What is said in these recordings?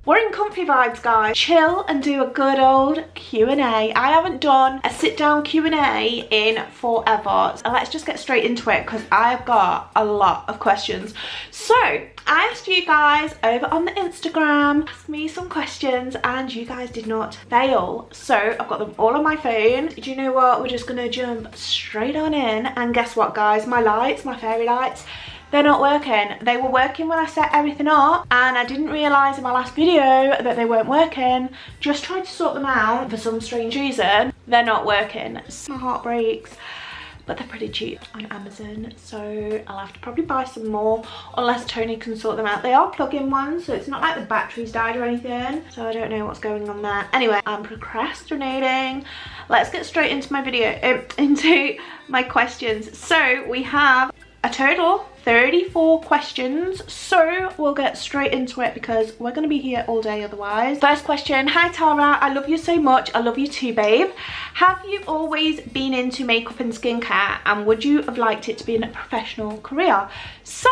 We're in comfy vibes, guys. Chill and do a good old Q&A. I haven't done a sit down Q&A in forever. So let's just get straight into it because I've got a lot of questions. So I asked you guys over on the Instagram, ask me some questions, and you guys did not fail. So I've got them all on my phone. Do you know what? We're just gonna jump straight on in, and guess what, guys? My lights, my fairy lights, they're not working. They were working when I set everything up, and I didn't realise in my last video that they weren't working. Just tried to sort them out for some strange reason. They're not working. So my heart breaks, but they're pretty cheap on Amazon, so I'll have to probably buy some more unless Tony can sort them out. They are plug-in ones, so it's not like the batteries died or anything, so I don't know what's going on there. Anyway, I'm procrastinating. Let's get straight into my video, into my questions. So we have a total 34 questions, so we'll get straight into it because we're going to be here all day otherwise. First question: hi Tara, I love you so much. I love you too, babe. Have you always been into makeup and skincare, and would you have liked it to be a professional career? So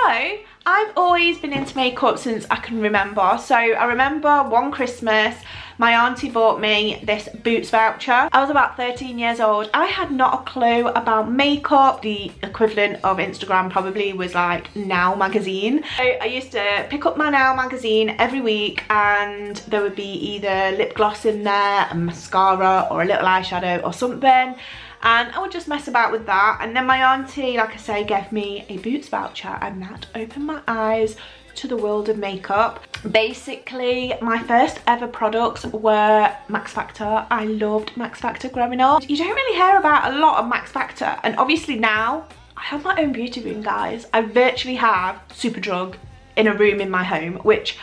I've always been into makeup since I can remember. So I remember one Christmas my auntie bought me this Boots voucher. I was about 13 years old. I had not a clue about makeup. The equivalent of Instagram probably was like Now magazine. So I used to pick up my Now magazine every week, and there would be either lip gloss in there, a mascara, or a little eyeshadow or something. And I would just mess about with that. And then my auntie, like I say, gave me a Boots voucher, and that opened my eyes to the world of makeup. Basically, my first ever products were Max Factor. I loved Max Factor growing up. You don't really hear about a lot of Max Factor, and obviously now I have my own beauty room, guys. I virtually have Superdrug in a room in my home, which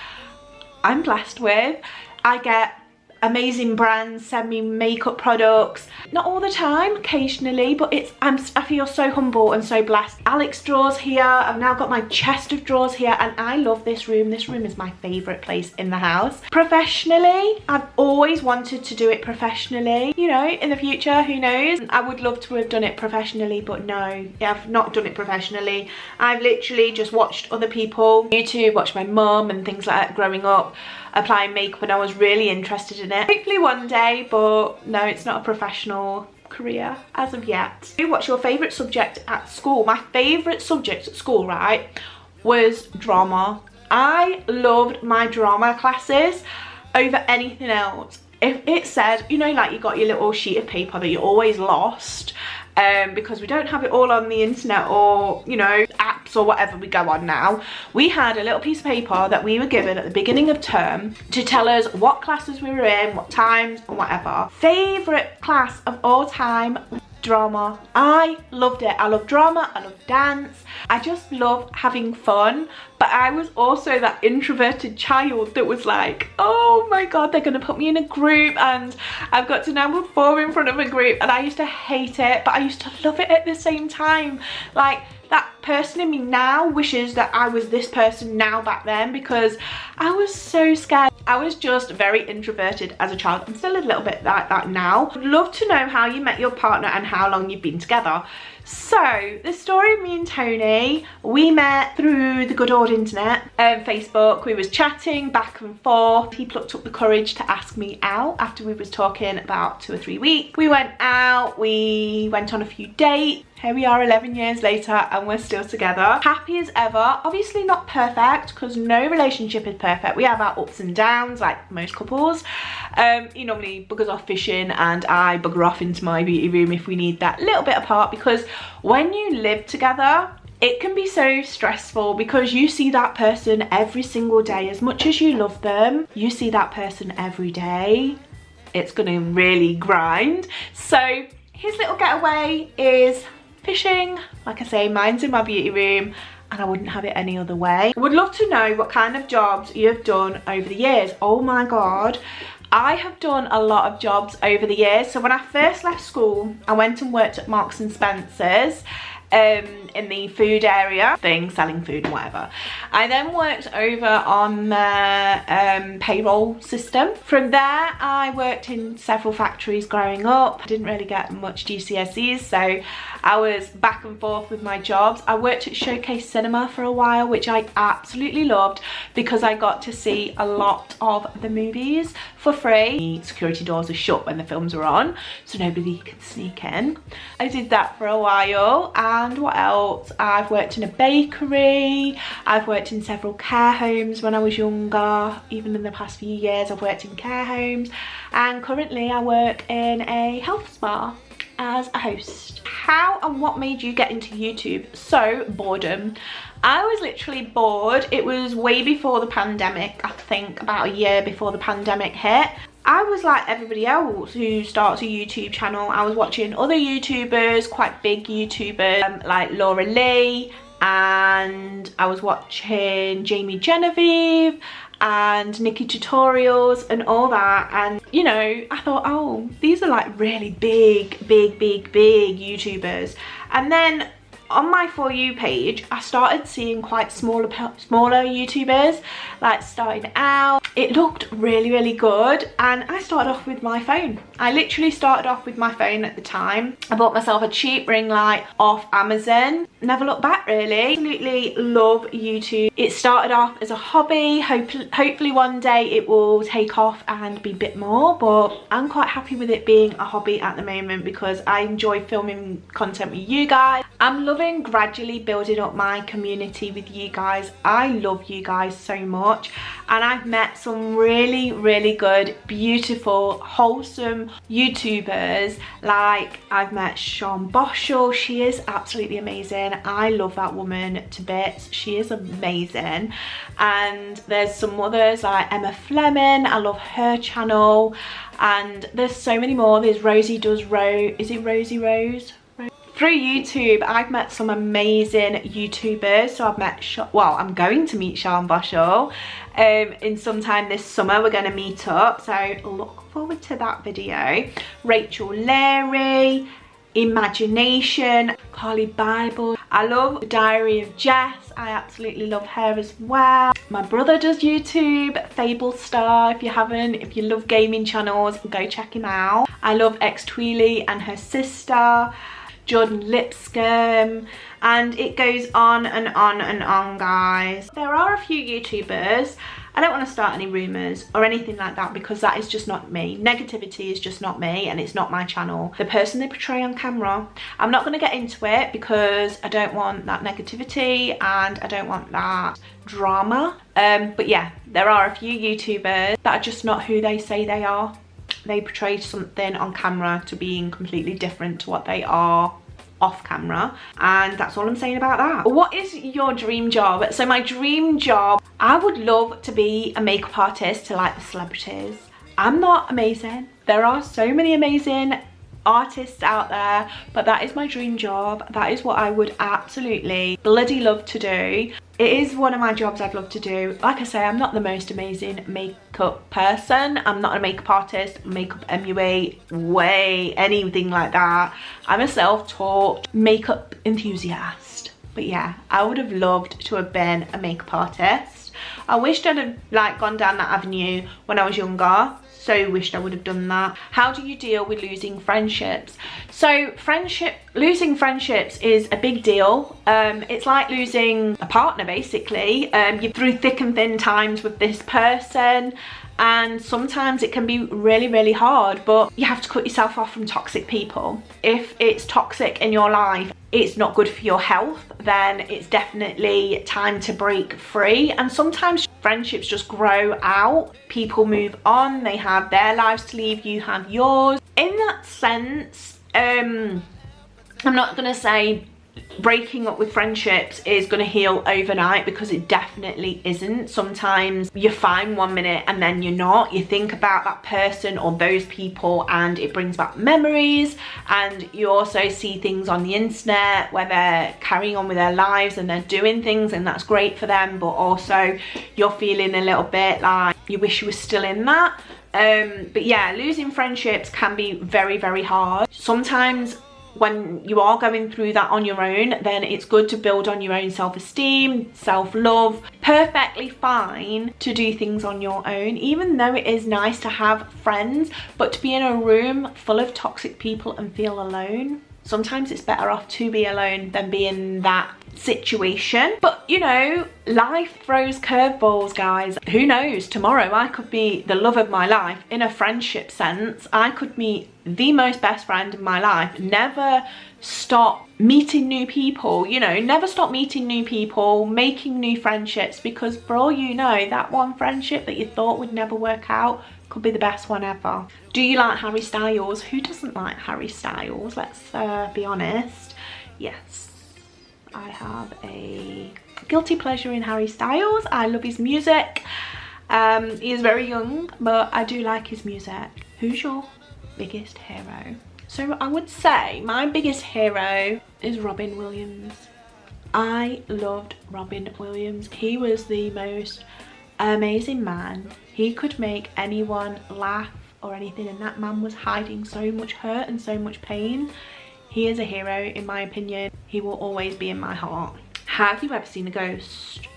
I'm blessed with. I get amazing brands send me makeup products, not all the time, occasionally, but I feel so humble and so blessed. Alex drawers here. I've now got my chest of drawers here, and I love this room. This room is my favorite place in the house. Professionally, I've always wanted to do it professionally. You know, in the future, who knows? I would love to have done it professionally, but no, I've not done it professionally. I've literally just watched other people, YouTube, watched my mum and things like that growing up, applying makeup, and I was really interested in it. Hopefully one day, but no, it's not a professional career as of yet. What's your favourite subject at school? My favourite subject at school, right, was drama. I loved my drama classes over anything else. If it said, you know, like you got your little sheet of paper that you always lost, because we don't have it all on the internet or, you know, apps or whatever we go on now. We had a little piece of paper that we were given at the beginning of term to tell us what classes we were in, what times and whatever. Favourite class of all time, drama. I loved it. I love drama, I love dance, I just love having fun. But I was also that introverted child that was like, oh my god, they're gonna put me in a group and I've got to now perform in front of a group, and I used to hate it, but I used to love it at the same time. Like, that person in me now wishes that I was this person now back then, because I was so scared. I was just very introverted as a child. I'm still a little bit like that now. I'd love to know how you met your partner and how long you've been together. So the story of me and Tony, we met through the good old internet, Facebook. We was chatting back and forth. He plucked up the courage to ask me out after we was talking about 2 or 3 weeks. We went out, we went on a few dates. Here we are 11 years later and we're still together. Happy as ever. Obviously not perfect, because no relationship is perfect. We have our ups and downs like most couples. He normally buggers off fishing and I bugger off into my beauty room if we need that little bit apart, because when you live together, it can be so stressful because you see that person every single day. As much as you love them, you see that person every day. It's gonna really grind. So his little getaway is fishing. Like I say, mine's in my beauty room, and I wouldn't have it any other way. I would love to know what kind of jobs you've done over the years. Oh my god, I have done a lot of jobs over the years. So when I first left school, I went and worked at Marks and Spencer's in the food area thing, selling food and whatever. I then worked over on the payroll system. From there, I worked in several factories growing up. I didn't really get much GCSEs, so I was back and forth with my jobs. I worked at Showcase Cinema for a while, which I absolutely loved because I got to see a lot of the movies for free. The security doors are shut when the films are on, so nobody can sneak in. I did that for a while. And what else? I've worked in a bakery. I've worked in several care homes when I was younger. Even in the past few years, I've worked in care homes. And currently I work in a health spa as a host. How and what made you get into YouTube? So, boredom. I was literally bored. It was way before the pandemic, I think about a year before the pandemic hit. I was like everybody else who starts a YouTube channel. I was watching other YouTubers, quite big YouTubers, like Laura Lee, and I was watching Jamie Genevieve and Nikki Tutorials and all that. And you know, I thought, oh, these are like really big YouTubers. And then on my For You page, I started seeing quite smaller YouTubers like starting out. It looked really good, and I started off with my phone. I literally started off with my phone at the time. I bought myself a cheap ring light off Amazon. Never looked back really. Absolutely love YouTube. It started off as a hobby. Hopefully one day it will take off and be a bit more, but I'm quite happy with it being a hobby at the moment because I enjoy filming content with you guys. I'm loving gradually building up my community with you guys. I love you guys so much, and I've met some really good, beautiful, wholesome YouTubers. Like I've met Sean Boschel. She is absolutely amazing. I love that woman to bits. She is amazing. And there's some others like Emma Fleming. I love her channel. And there's so many more. There's Rosie Does Rose. Is it Rosie Rose? Through YouTube, I've met some amazing YouTubers. So I've met, well, I'm going to meet Sean Boschel in sometime this summer. We're going to meet up, so look forward to that video. Rachel Leary, Imagination, Carly Bible. I love Diary of Jess. I absolutely love her as well. My brother does YouTube, Fable Star. If you love gaming channels, go check him out. I love X Tweely and her sister, Jordan Lipscomb, and it goes on and on and on, guys. There are a few YouTubers. I don't want to start any rumours or anything like that because that is just not me. Negativity is just not me, and it's not my channel. The person they portray on camera, I'm not going to get into it because I don't want that negativity and I don't want that drama. But yeah, there are a few YouTubers that are just not who they say they are. They portray something on camera to being completely different to what they are off camera, and that's all I'm saying about that. What is your dream job? So my dream job, I would love to be a makeup artist to like the celebrities. I'm not amazing. There are so many amazing artists out there, but that is my dream job. That is what I would absolutely bloody love to do. It is one of my jobs I'd love to do. Like I say, I'm not the most amazing makeup person. I'm not a makeup artist, makeup MUA, anything like that. I'm a self-taught makeup enthusiast. But yeah, I would have loved to have been a makeup artist. I wished I'd have like gone down that avenue when I was younger. So wished I would have done that. How do you deal with losing friendships? So losing friendships is a big deal. It's like losing a partner basically. You're through thick and thin times with this person, and sometimes it can be really hard, but you have to cut yourself off from toxic people. If it's toxic in your life, it's not good for your health, then it's definitely time to break free. And sometimes friendships just grow out. People move on, they have their lives to lead, you have yours. In that sense, I'm not gonna say breaking up with friendships is going to heal overnight, because it definitely isn't. Sometimes you're fine one minute and then you're not. You think about that person or those people and it brings back memories, and you also see things on the internet where they're carrying on with their lives and they're doing things, and that's great for them, but also you're feeling a little bit like you wish you were still in that. But yeah, losing friendships can be very hard. Sometimes when you are going through that on your own, then it's good to build on your own self-esteem, self-love. Perfectly fine to do things on your own, even though it is nice to have friends, but to be in a room full of toxic people and feel alone, Sometimes it's better off to be alone than be in that situation. But you know, life throws curveballs, guys. Who knows, tomorrow I could be the love of my life in a friendship sense. I could meet the most best friend in my life. Never stop meeting new people, you know, never stop meeting new people, making new friendships, because for all you know, that one friendship that you thought would never work out could be the best one ever. Do you like Harry Styles? Who doesn't like Harry Styles? Let's be honest. Yes, I have a guilty pleasure in Harry Styles. I love his music. He is very young, but I do like his music. Who's your biggest hero? So I would say my biggest hero is Robin Williams. I loved Robin Williams. He was the most amazing man. He could make anyone laugh or anything, and that man was hiding so much hurt and so much pain. He is a hero in my opinion. He will always be in my heart. Have you ever seen a ghost?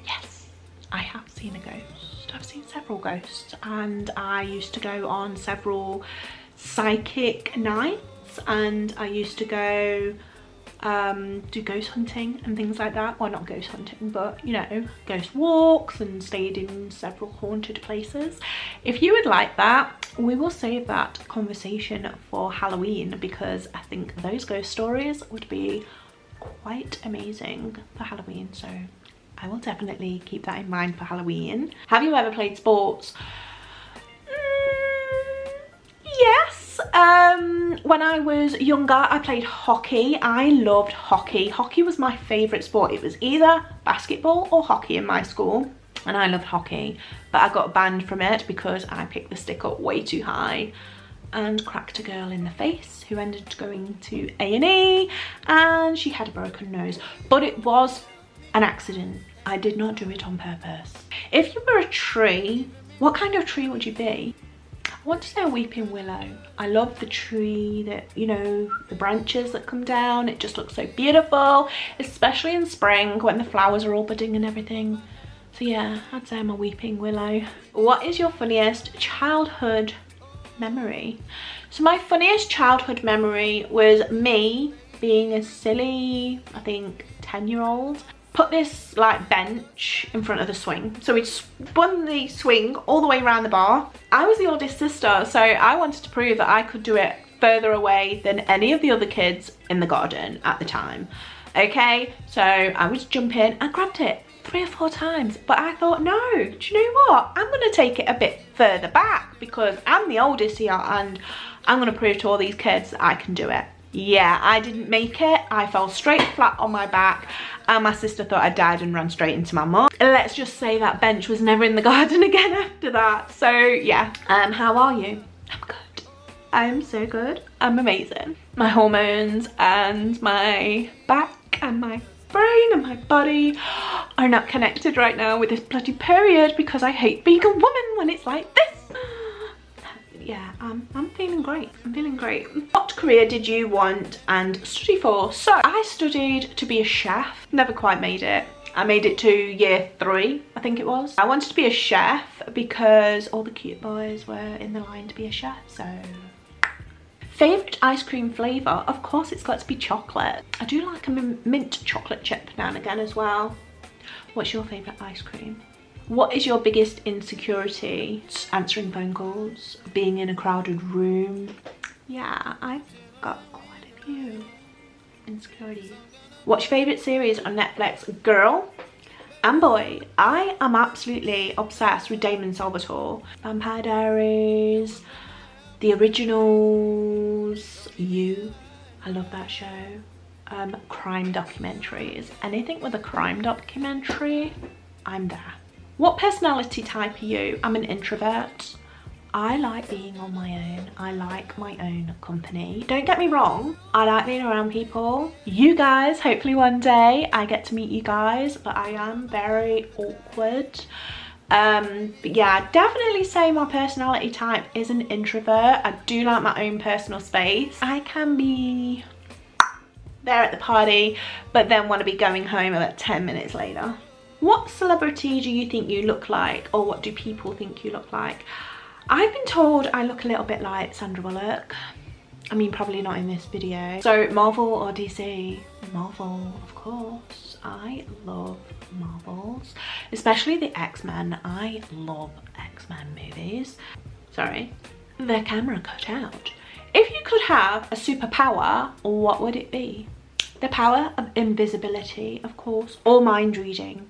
Yes, I have seen a ghost. I've seen several ghosts, and I used to go on several psychic nights, and I used to go do ghost hunting and things like that. Well, not ghost hunting, but you know, ghost walks, and stayed in several haunted places. If you would like that, we will save that conversation for Halloween, because I think those ghost stories would be quite amazing for Halloween, so I will definitely keep that in mind for Halloween. Have you ever played sports? Yes. When I was younger, I played hockey. I loved hockey. Hockey was my favourite sport. It was either basketball or hockey in my school, and I loved hockey, but I got banned from it because I picked the stick up way too high and cracked a girl in the face who ended up going to A&E, and she had a broken nose. But it was an accident. I did not do it on purpose. If you were a tree, what kind of tree would you be? I want to say a weeping willow. I love the tree that, you know, the branches that come down. It just looks so beautiful, especially in spring when the flowers are all budding and everything. So yeah, I'd say I'm a weeping willow. What is your funniest childhood memory? So my funniest childhood memory was me being a silly, I think, 10-year-old. Put this like bench in front of the swing, so we spun the swing all the way around the bar. I was the oldest sister, so I wanted to prove that I could do it further away than any of the other kids in the garden at the time. Okay, so I was jumping and grabbed it 3 or 4 times, but I thought, no, do you know what, I'm gonna take it a bit further back because I'm the oldest here and I'm gonna prove to all these kids that I can do it. Yeah, I didn't make it. I fell straight flat on my back, and my sister thought I died and ran straight into my mum. Let's just say that bench was never in the garden again after that. So yeah, how are you? I'm good. I'm so good. I'm amazing. My hormones and my back and my brain and my body are not connected right now with this bloody period, because I hate being a woman when it's like this. Yeah, I'm feeling great. I'm feeling great. What career did you want and study for? So I studied to be a chef. Never quite made it. I made it to year 3, I think it was. I wanted to be a chef because all the cute boys were in the line to be a chef, so. Favourite ice cream flavour? Of course it's got to be chocolate. I do like a mint chocolate chip now and again as well. What's your favourite ice cream? What is your biggest insecurity? Answering phone calls, being in a crowded room. Yeah, I've got quite a few insecurities. What's your favourite series on Netflix? Girl and boy. I am absolutely obsessed with Damon Salvatore. Vampire Diaries, the originals, You. I love that show. Crime documentaries. Anything with a crime documentary, I'm there. What personality type are you? I'm an introvert. I like being on my own. I like my own company. Don't get me wrong, I like being around people. You guys, hopefully one day I get to meet you guys, but I am very awkward. But yeah, I'd definitely say my personality type is an introvert. I do like my own personal space. I can be there at the party, but then want to be going home about 10 minutes later. What celebrity do you think you look like, or what do people think you look like? I've been told I look a little bit like Sandra Bullock. I mean, probably not in this video. So Marvel or DC? Marvel, of course. I love Marvels, especially the X-Men. I love X-Men movies. Sorry, the camera cut out. If you could have a superpower, what would it be? The power of invisibility, of course, or mind reading.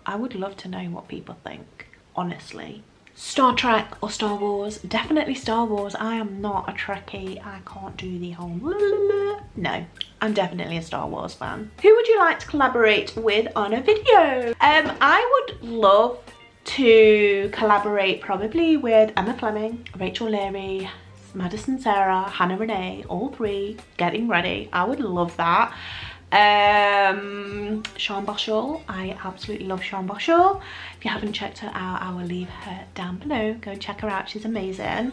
I would love to know what people think, honestly. Star Trek or Star Wars? Definitely Star Wars. I am not a Trekkie. I can't do the whole no, I'm definitely a Star Wars fan. Who would you like to collaborate with on a video? I would love to collaborate probably with Emma Fleming, Rachel Leary, Madison Sarah, Hannah Renee, all three getting ready. I would love that. Sean Boschel, I absolutely love Sean Boschel. If you haven't checked her out, I will leave her down below. Go and check her out, she's amazing.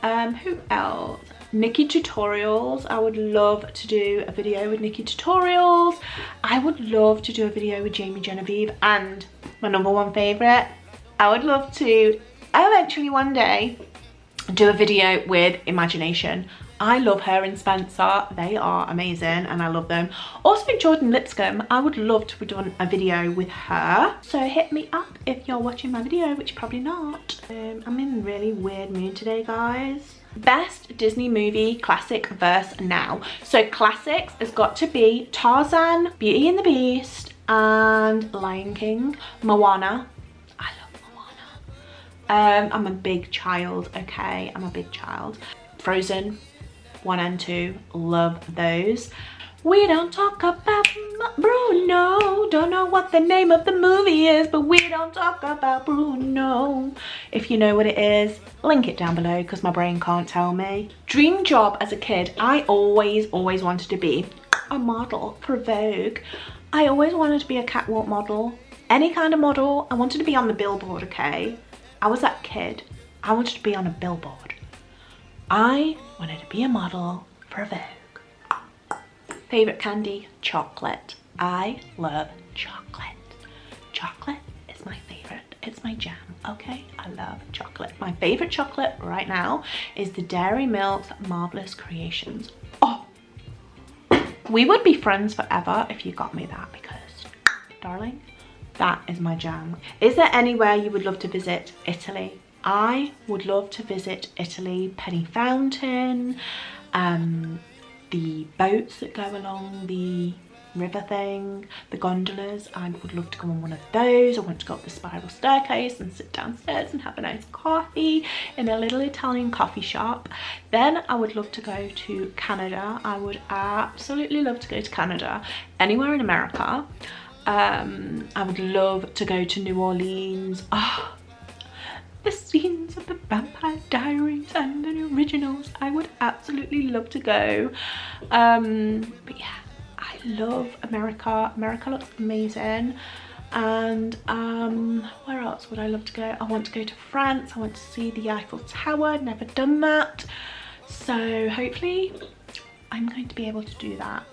Who else? Nikki Tutorials, I would love to do a video with Nikki Tutorials. I would love to do a video with Jamie Genevieve, and my number one favourite, I would love to eventually one day do a video with Imagination. I love her and Spencer, they are amazing and I love them. Also Jordan Lipscomb, I would love to do a video with her. So hit me up if you're watching my video, which you're probably not. I'm in a really weird mood today, guys. Best Disney movie classic verse now. So classics has got to be Tarzan, Beauty and the Beast, and Lion King. Moana. I love Moana. I'm a big child, okay? I'm a big child. Frozen 1 and 2, love those. We don't talk about Bruno. Don't know what the name of the movie is, but we don't talk about Bruno. If you know what it is, link it down below because my brain can't tell me. Dream job as a kid, I always wanted to be a model for Vogue. I always wanted to be a catwalk model. Any kind of model. I wanted to be on the billboard, okay? I was that kid. I wanted to be on a billboard. I wanted to be a model for Vogue. Favorite candy? Chocolate. I love chocolate. Chocolate is my favorite. It's my jam, okay? I love chocolate. My favorite chocolate right now is the Dairy Milk's Marvelous Creations. Oh, we would be friends forever if you got me that because, darling, that is my jam. Is there anywhere you would love to visit? Italy. I would love to visit Italy, Penny Fountain, the boats that go along the river thing, the gondolas. I would love to go on one of those. I want to go up the spiral staircase and sit downstairs and have a nice coffee in a little Italian coffee shop. Then I would love to go to Canada. I would absolutely love to go to Canada, anywhere in America. I would love to go to New Orleans. Oh, the scenes of the Vampire Diaries and the originals. I would absolutely love to go. But yeah, I love America. America looks amazing. And where else would I love to go? I want to go to France. I want to see the Eiffel Tower. Never done that. So hopefully I'm going to be able to do that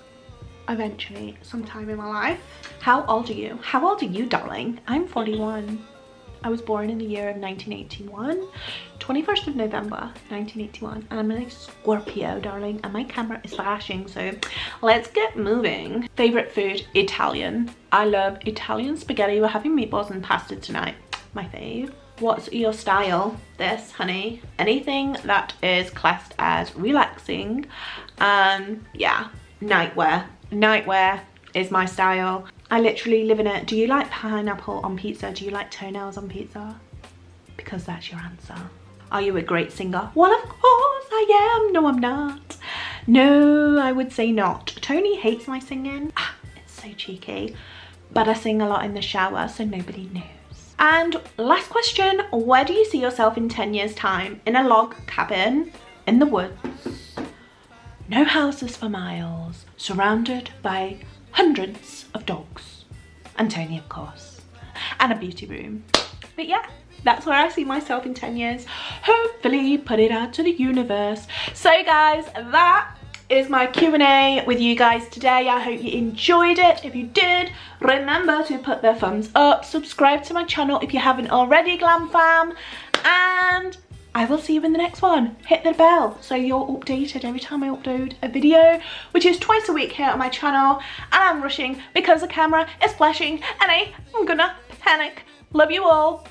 eventually sometime in my life. How old are you? How old are you, darling? I'm 41. I was born in the year of 1981, 21st of November 1981, and I'm a Scorpio, darling, and my camera is flashing, so let's get moving. Favorite food? Italian. I love Italian spaghetti. We're having meatballs and pasta tonight. My fave. What's your style? This, honey. Anything that is classed as relaxing, and yeah, nightwear. Nightwear is my style. I literally live in it. Do you like pineapple on pizza? Do you like toenails on pizza? Because that's your answer. Are you a great singer? Well, of course I am. No, I'm not. No, I would say not. Tony hates my singing. It's so cheeky. But I sing a lot in the shower, so nobody knows. And last question, where do you see yourself in 10 years' time? In a log cabin, in the woods, no houses for miles, surrounded by hundreds of dogs, and Tony, of course, and a beauty room. But yeah, that's where I see myself in 10 years. Hopefully put it out to the universe. So guys, that is my Q&A with you guys today. I hope you enjoyed it. If you did, remember to put the thumbs up, subscribe to my channel if you haven't already, Glam Fam, and I will see you in the next one. Hit the bell so you're updated every time I upload a video, which is twice a week here on my channel. And I'm rushing because the camera is flashing and I'm gonna panic. Love you all.